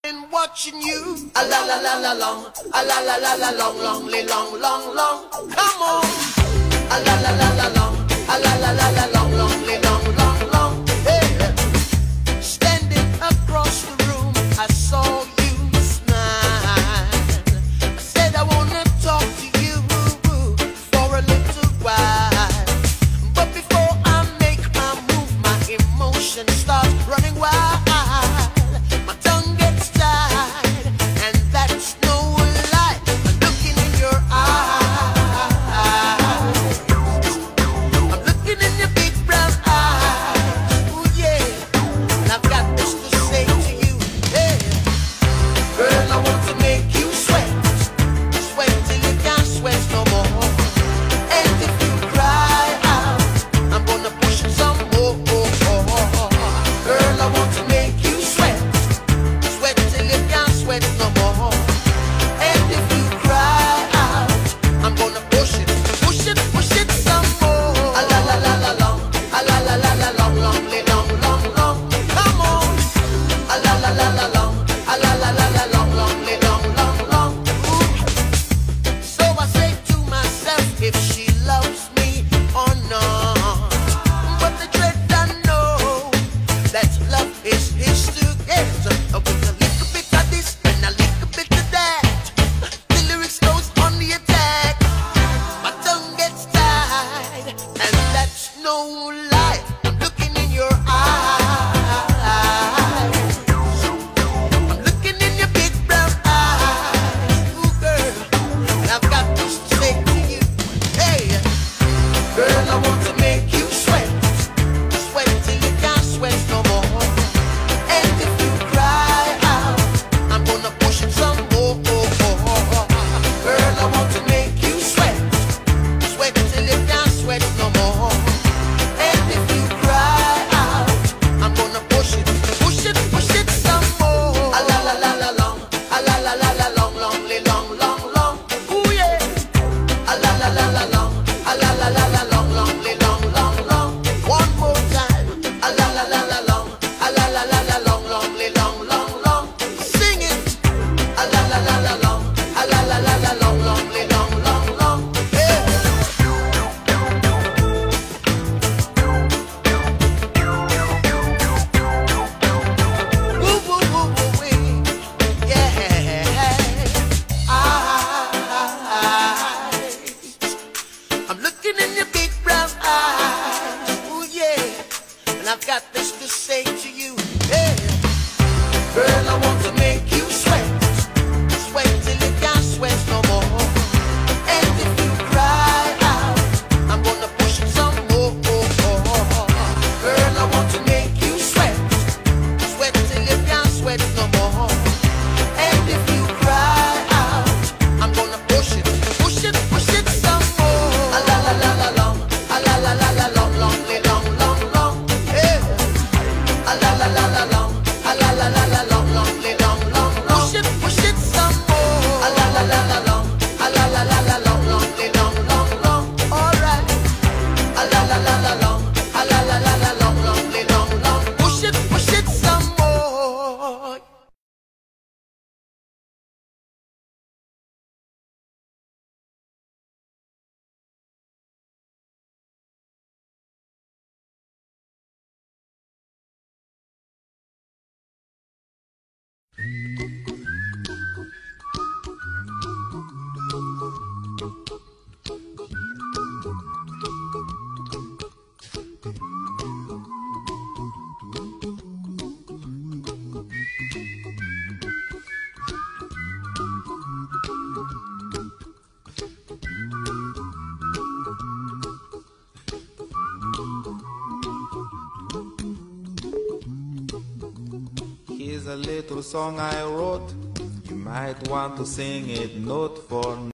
been watching you. A la la la la long, a la la la la long, long, long, long, long. Come on. A la la la la long, a la la la la long, long, long, long, long. Hey. Standing across the room, I saw you smile. I said I wanna talk to you for a little while. But before I make my move, my emotions start running wild. I've got this to say to you, hey. Girl, I want to make you sweat, sweat till you can't sweat no more. And if you cry out, I'm gonna push it some more. Girl, I want to make you sweat, sweat till you can't sweat no more. And if you cry out, I'm gonna push it some more. A la la la la long, a la la la la long, long, long, long, long. A la la la la long, a la la la la long, long, long, long, long. Push it some more. A la la la la long, a la la la la long, long, long, long, long. Alright. A la la la la long, a la la la la long, long, long, long. Push it some more. Here's a little song I wrote. You might want to sing it note for note.